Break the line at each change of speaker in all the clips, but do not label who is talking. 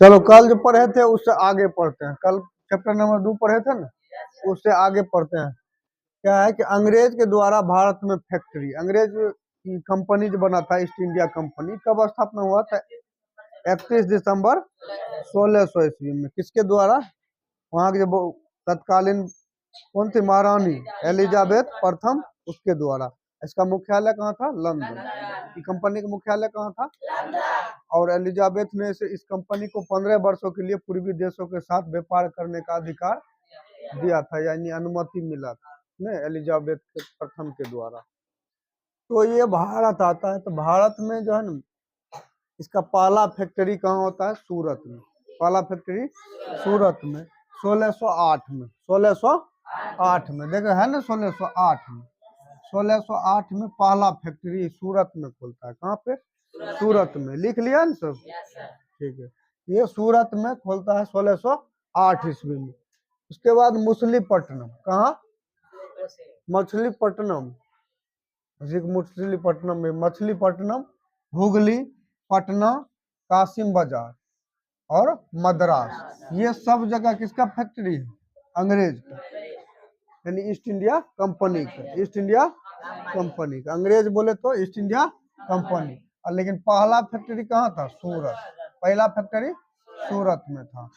चलो कल जो पढ़े थे उससे आगे पढ़ते हैं। कल चैप्टर नंबर 2 पढ़े थे ना, उससे आगे पढ़ते हैं। क्या है कि अंग्रेज के द्वारा भारत में फैक्ट्री, अंग्रेज की कंपनी जो बना था ईस्ट इंडिया कंपनी, कब स्थापना हुआ था? 31 दिसंबर 1600 ईस्वी में। किसके द्वारा? वहां के जो तत्कालीन कौन थी महारानी एलिजाबेथ प्रथम, उसके द्वारा। इसका मुख्यालय कहाँ था? लंदन। ये कंपनी का मुख्यालय कहाँ था? और एलिजाबेथ ने इस कंपनी को 15 वर्षों के लिए पूर्वी देशों के साथ व्यापार करने का अधिकार दिया था, यानी अनुमति मिला था ने एलिजाबेथ के प्रथम के द्वारा। तो ये भारत आता है, तो भारत में जो है ना, इसका पहला फैक्ट्री कहाँ होता है? सूरत में। पहला फैक्ट्री सूरत में 1608 में। 1608 में देखो है ना, 1608 में। 1608 में पहला फैक्ट्री सूरत में खुलता है। कहाँ पे? सूरत में। लिख लिया ना सब? ठीक है, ये सूरत में खुलता है 1608 ईस्वी में। उसके बाद मछलीपट्टनम। कहाँ? मछलीपट्टनम। मछलीपट्टनम में मछलीपट्टनम, हुगली, पटना, कासिम बाजार और मद्रास, ये सब जगह किसका फैक्ट्री है? अंग्रेज का, यानी ईस्ट इंडिया कंपनी का। ईस्ट इंडिया कंपनी का, अंग्रेज बोले तो ईस्ट इंडिया कंपनी। लेकिन पहला फैक्ट्री कहाँ था? सूरत। पहला फैक्ट्री सूरत में था।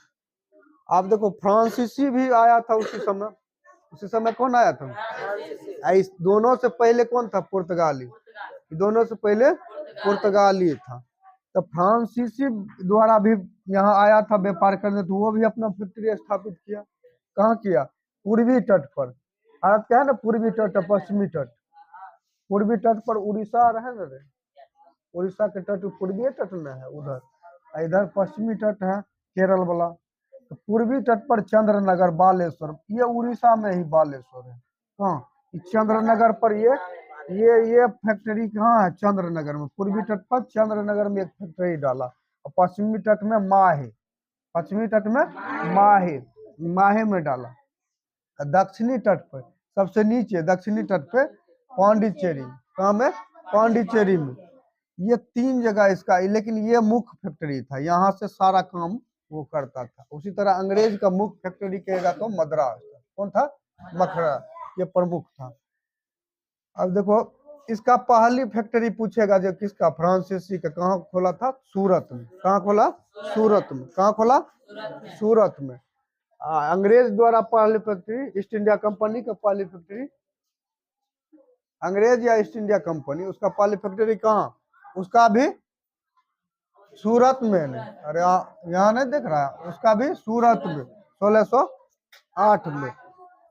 आप देखो फ्रांसीसी भी आया था उसी समय। उसी समय कौन आया था? इस दोनों से पहले कौन था? पुर्तगाली। दोनों से पहले पुर्तगाली था। तो फ्रांसीसी द्वारा भी यहाँ आया था व्यापार करने, तो वो भी अपना फैक्ट्री स्थापित किया। कहाँ किया? पूर्वी तट पर। भारत क्या है ना, पूर्वी तट, पश्चिमी तट। पूर्वी तट पर उड़ीसा रहे ना रे, उड़ीसा के तट पूर्वी तट में है उधर, इधर पश्चिमी तट है केरल वाला। तो पूर्वी तट पर चंद्रनगर, बालेश्वर, ये उड़ीसा में ही बालेश्वर है। हाँ, चंद्रनगर पर ये फैक्ट्री कहाँ है? चंद्रनगर में। पूर्वी तट पर चंद्रनगर में एक फैक्ट्री डाला, और पश्चिमी तट में माहे, पश्चिमी तट में माहे में डाला। दक्षिणी तट पर सबसे नीचे दक्षिणी तट पे पांडिचेरी। कहाँ में? पांडिचेरी में। ये 3 जगह इसका, लेकिन ये मुख्य फैक्ट्री था, यहाँ से सारा काम वो करता था। उसी तरह अंग्रेज का मुख्य फैक्ट्री कहेगा तो मद्रास था। कौन था? मद्रास, ये प्रमुख था। अब देखो इसका पहली फैक्ट्री पूछेगा जो किसका? फ्रांसीसी का। कहाँ खोला था? सूरत में। कहाँ खोला? सूरत में। कहाँ खोला? सूरत में। अंग्रेज द्वारा पहली फैक्ट्री, ईस्ट इंडिया कंपनी का पहली फैक्ट्री, अंग्रेज या ईस्ट इंडिया कंपनी, उसका पहली फैक्ट्री कहाँ? उसका भी सूरत में। नहीं, अरे यहाँ नहीं देख रहा है? उसका भी सूरत में 1608 में।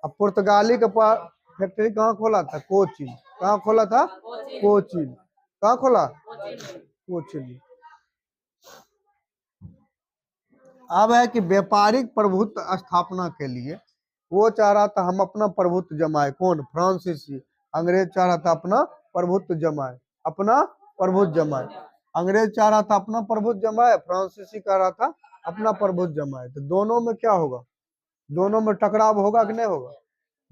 अब पुर्तगाली का फैक्ट्री कहाँ खोला था? कोचीन। कहाँ खोला था? कोचीन। कहाँ खोला? कोचीन। अब है कि व्यापारिक प्रभुत्व स्थापना के लिए वो चाह रहा था हम अपना प्रभुत्व जमाए। कौन? फ्रांसीसी। अंग्रेज चाह रहा था अपना प्रभुत्व जमाए, अपना प्रभुत्व जमाए। अंग्रेज चाह रहा था अपना प्रभुत्व जमाए, फ्रांसीसी कह रहा था अपना प्रभुत्व जमाए। तो दोनों में क्या होगा? दोनों में टकराव होगा कि नहीं होगा?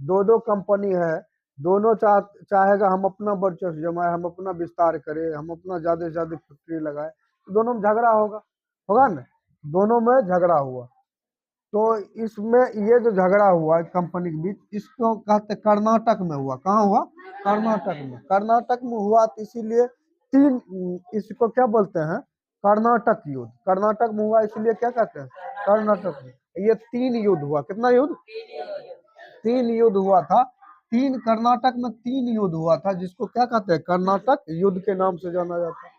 दो दो कंपनी है, दोनों चाहेगा हम अपना वर्चस्व जमाए, हम अपना विस्तार करें, हम अपना ज्यादा से ज्यादा फैक्ट्री लगाए। तो दोनों में झगड़ा होगा, होगा ना? दोनों में झगड़ा हुआ। तो इसमें ये जो झगड़ा हुआ कंपनी के बीच, इसको कहते कर्नाटक में हुआ। कहाँ हुआ? कर्नाटक में। कर्नाटक में हुआ तो इसीलिए इसको क्या बोलते हैं? कर्नाटक युद्ध। कर्नाटक में हुआ इसलिए क्या कहते हैं? कर्नाटक में। ये 3 युद्ध हुआ। कितना युद्ध? 3 युद्ध हुआ था। कर्नाटक में 3 युद्ध हुआ था, जिसको क्या कहते हैं? कर्नाटक युद्ध के नाम से जाना जाता है।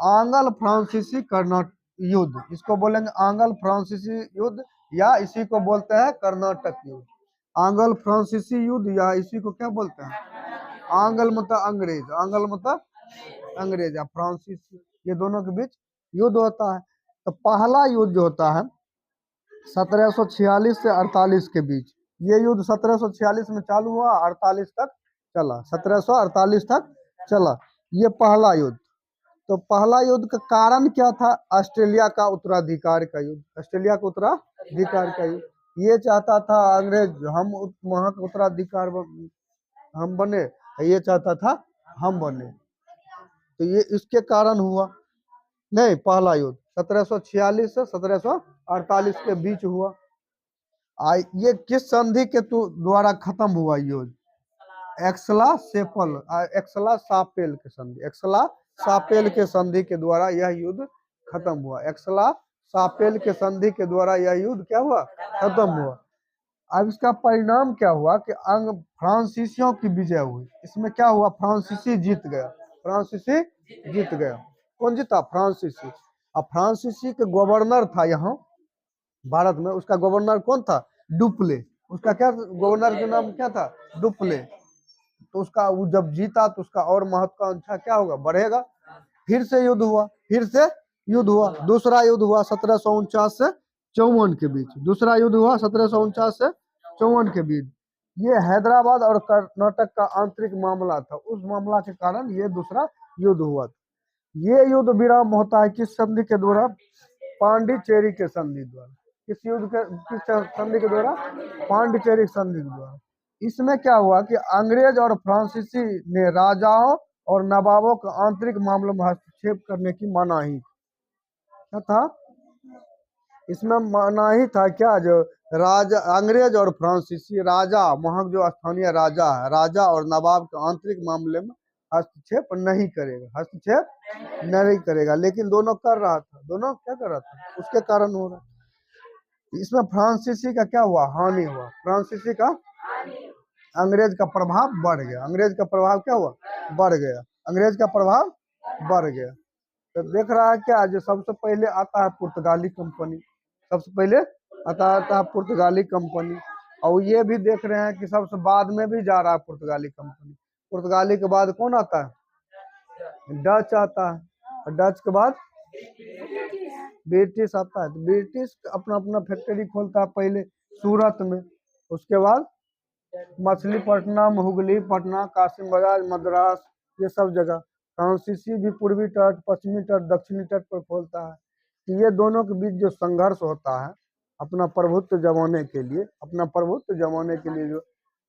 आंग्ल फ्रांसीसी कर्नाटक युद्ध, इसको बोलेंगे आंग्ल फ्रांसीसी युद्ध, या इसी को बोलते हैं कर्नाटक युद्ध। आंग्ल फ्रांसीसी युद्ध, या इसी को क्या बोलते हैं? आंग्ल मतलब अंग्रेज, आंग्ल मतलब अंग्रेज, या फ्रांसीसी, ये दोनों के बीच युद्ध होता है। तो पहला युद्ध जो होता है 1746 से 48 के बीच, ये युद्ध 1746 में चालू हुआ, 48 तक चला, 1748 तक चला, ये पहला युद्ध। तो पहला युद्ध का कारण क्या था? ऑस्ट्रेलिया का उत्तराधिकार का युद्ध। ऑस्ट्रेलिया का उत्तराधिकार का युद्ध, ये चाहता था अंग्रेज हम वहां का उत्तराधिकार हम बने, ये चाहता था हम बने। तो ये इसके कारण हुआ नहीं पहला युद्ध। 1746 से 1748 के बीच हुआ। ये किस संधि के द्वारा खत्म हुआ युद्ध? एक्सला सेपल एक्सला सापेल के संधि, एक्सला सापेल के संधि के द्वारा यह युद्ध खत्म हुआ। एक्सला सापेल के संधि के द्वारा यह युद्ध क्या हुआ? खत्म हुआ। अब इसका परिणाम क्या हुआ कि फ्रांसीसियों की विजय हुई। इसमें क्या हुआ? फ्रांसीसी जीत गया, फ्रांसीसी जीत गया। कौन जीता? फ्रांसीसी। अब फ्रांसीसी के गवर्नर था यहाँ भारत में, उसका गवर्नर कौन था? डुप्ले। उसका क्या गवर्नर के नाम क्या था? डुप्ले। तो उसका वो जब जीता तो उसका और महत्वाकांक्षा क्या होगा? बढ़ेगा। फिर से युद्ध हुआ, फिर से युद्ध हुआ। दूसरा युद्ध हुआ 1749 से 54 के बीच। दूसरा युद्ध हुआ 1749 से 54 के बीच। ये हैदराबाद और कर्नाटक का आंतरिक मामला था। उस मामला के कारण ये दूसरा युद्ध हुआ था। ये युद्ध विराम होता है किस संधि के द्वारा? पांडिचेरी के संधि द्वारा। किस संधि के द्वारा? पांडिचेरी संधि के द्वारा। इसमें क्या हुआ कि अंग्रेज और फ्रांसीसी ने राजाओं और नवाबों के आंतरिक मामलों में हस्तक्षेप करने की मनाही। क्या था इसमें? मनाही था क्या? जो राजा अंग्रेज और फ्रांसीसी राजा, वहां जो स्थानीय राजा है, राजा और नवाब के आंतरिक मामले में हस्तक्षेप नहीं करेगा, हस्तक्षेप नहीं करेगा। लेकिन दोनों कर रहा था। दोनों क्या कर रहा था? उसके कारण हो रहा। इसमें फ्रांसीसी का क्या हुआ? हानि हुआ। फ्रांसीसी का अंग्रेज का प्रभाव बढ़ गया। अंग्रेज का प्रभाव क्या हुआ? बढ़ गया। अंग्रेज का प्रभाव बढ़ गया। तो देख रहा है क्या? जो सबसे पहले आता है पुर्तगाली कंपनी, सबसे पहले आता है पुर्तगाली कंपनी। और ये भी देख रहे हैं कि सबसे बाद में भी जा रहा है पुर्तगाली कंपनी। पुर्तगाली के बाद कौन आता है? डच आता है। और डच के बाद ब्रिटिश आता है। तो ब्रिटिश अपना अपना फैक्ट्री खोलता है, पहले सूरत में, उसके बाद मछलीपट्टनम, हुगली, पटना, कासिम बाजार, मद्रास, ये सब जगह। फ्रांसीसी भी पूर्वी तट, पश्चिमी तट, दक्षिणी तट पर खोलता है। तो ये दोनों के बीच जो संघर्ष होता है अपना प्रभुत्व जमाने के लिए, अपना प्रभुत्व जमाने के लिए, जो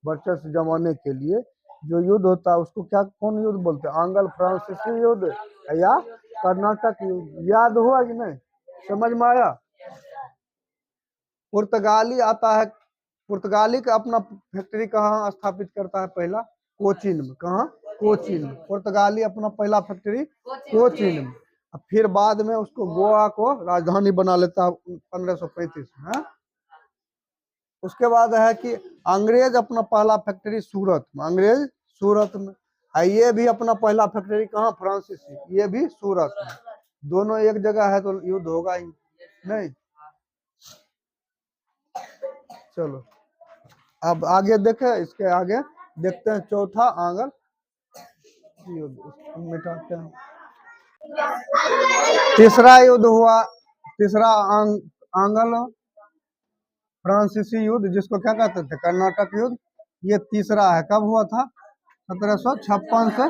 वर्चस्व जमाने के लिए जो युद्ध होता है उसको क्या, कौन युद्ध बोलते हैं? आंग्ल फ्रांसीसी युद्ध या कर्नाटक युद्ध। याद हुआ कि नहीं? समझ में आया? पुर्तगाली आता है। पुर्तगाली का अपना फैक्ट्री कहाँ स्थापित करता है? पहला कोचीन में। कहाँ? कोचीन में। पुर्तगाली अपना पहला फैक्ट्री कोचीन में। फिर बाद में उसको गोवा को राजधानी बना लेता है 1535 में। उसके बाद है कि अंग्रेज अपना पहला फैक्ट्री सूरत में, अंग्रेज सूरत में। ये भी अपना पहला फैक्ट्री कहाँ? फ्रांसीसी, ये भी सूरत में। दोनों एक जगह है तो युद्ध होगा ही नहीं। चलो अब आगे देखे, इसके आगे देखते हैं चौथा आंगल युद्ध, मिटाते हैं। तीसरा युद्ध हुआ, तीसरा आंगल फ्रांसीसी युद्ध, जिसको क्या कहते थे? कर्नाटक युद्ध। ये तीसरा है। कब हुआ था? 1756 से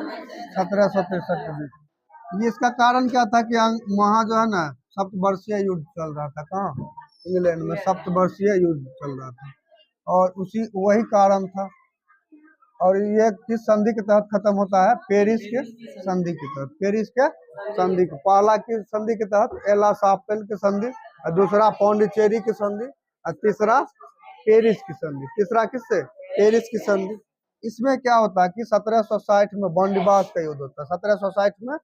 1763 के बीच। ये इसका कारण क्या था कि वहाँ जो है ना सप्तवर्षीय युद्ध चल रहा था। कहाँ? इंग्लैंड में सप्तवर्षीय युद्ध चल रहा था और उसी वही कारण था। और ये किस संधि के तहत खत्म होता है? पेरिस के संधि के तहत। पेरिस के संधि के पहला की संधि के तहत एला सापेल के संधि, और दूसरा पौंडीचेरी की संधि, और तीसरा पेरिस की संधि। तीसरा किससे? पेरिस की संधि। इसमें क्या होता है कि 1760 में बॉन्डिबास का युद्ध होता है। 1760 में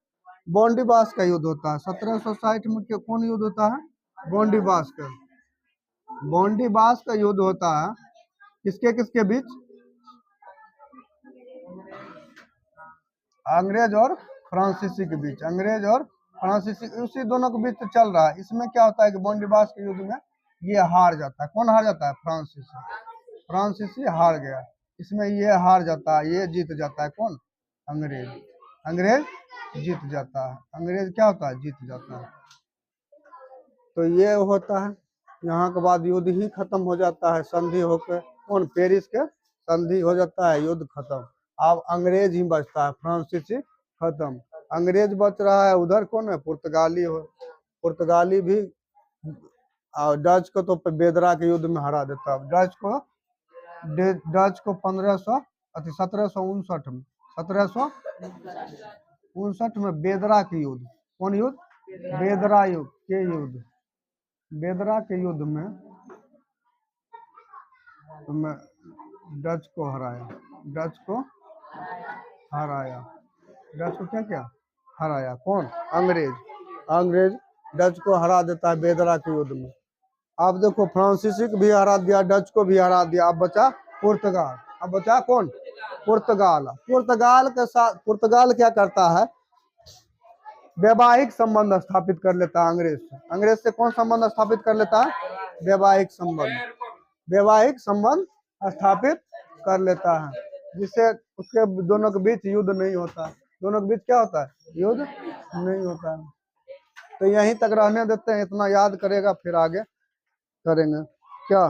बॉन्डिबास का युद्ध होता है। 1760 में कौन युद्ध होता है? बॉन्डिबास का। बॉन्डिबास का युद्ध होता है किसके किसके बीच? अंग्रेज और फ्रांसीसी के बीच। अंग्रेज और फ्रांसीसी, उसी दोनों के बीच तो चल रहा है। इसमें क्या होता है कि बॉन्डिबास के युद्ध में ये हार जाता है। कौन हार जाता है? फ्रांसीसी। फ्रांसीसी हार गया। इसमें ये हार जाता है, ये जीत जाता है। कौन? अंग्रेज। अंग्रेज जीत जाता है। अंग्रेज क्या होता है? जीत जाता है। तो ये होता है। यहाँ के बाद युद्ध ही खत्म हो जाता है, संधि होकर। कौन? पेरिस के संधि हो जाता है, युद्ध खत्म। अब अंग्रेज ही बचता है, फ्रांसीसी खत्म। अंग्रेज बच रहा है, उधर कौन है? पुर्तगाली हो। पुर्तगाली भी डच को तो बेदरा के युद्ध में हरा देता है। डच को 1759 में, 1759 में बेदरा के युद्ध। कौन युद्ध? बेदरा युद्ध। के युद्ध, बेदरा के युद्ध में तो मैं डच को हराया, डच को हराया, डच को क्या क्या हराया, कौन? अंग्रेज। अंग्रेज डच को हरा देता है बेदरा के युद्ध में। अब देखो फ्रांसीसी को भी हरा दिया, डच को भी हरा दिया, अब बचा पुर्तगाल। अब बचा कौन? पुर्तगाल। पुर्तगाल के साथ पुर्तगाल क्या करता है? वैवाहिक संबंध स्थापित कर लेता है अंग्रेज से। अंग्रेज से कौन संबंध स्थापित कर लेता है? वैवाहिक संबंध। वैवाहिक संबंध स्थापित कर लेता है, जिससे उसके दोनों के बीच युद्ध नहीं होता। दोनों के बीच क्या होता है? युद्ध नहीं होता है। तो यहीं तक रहने देते हैं, इतना याद करेगा फिर आगे करेंगे क्या।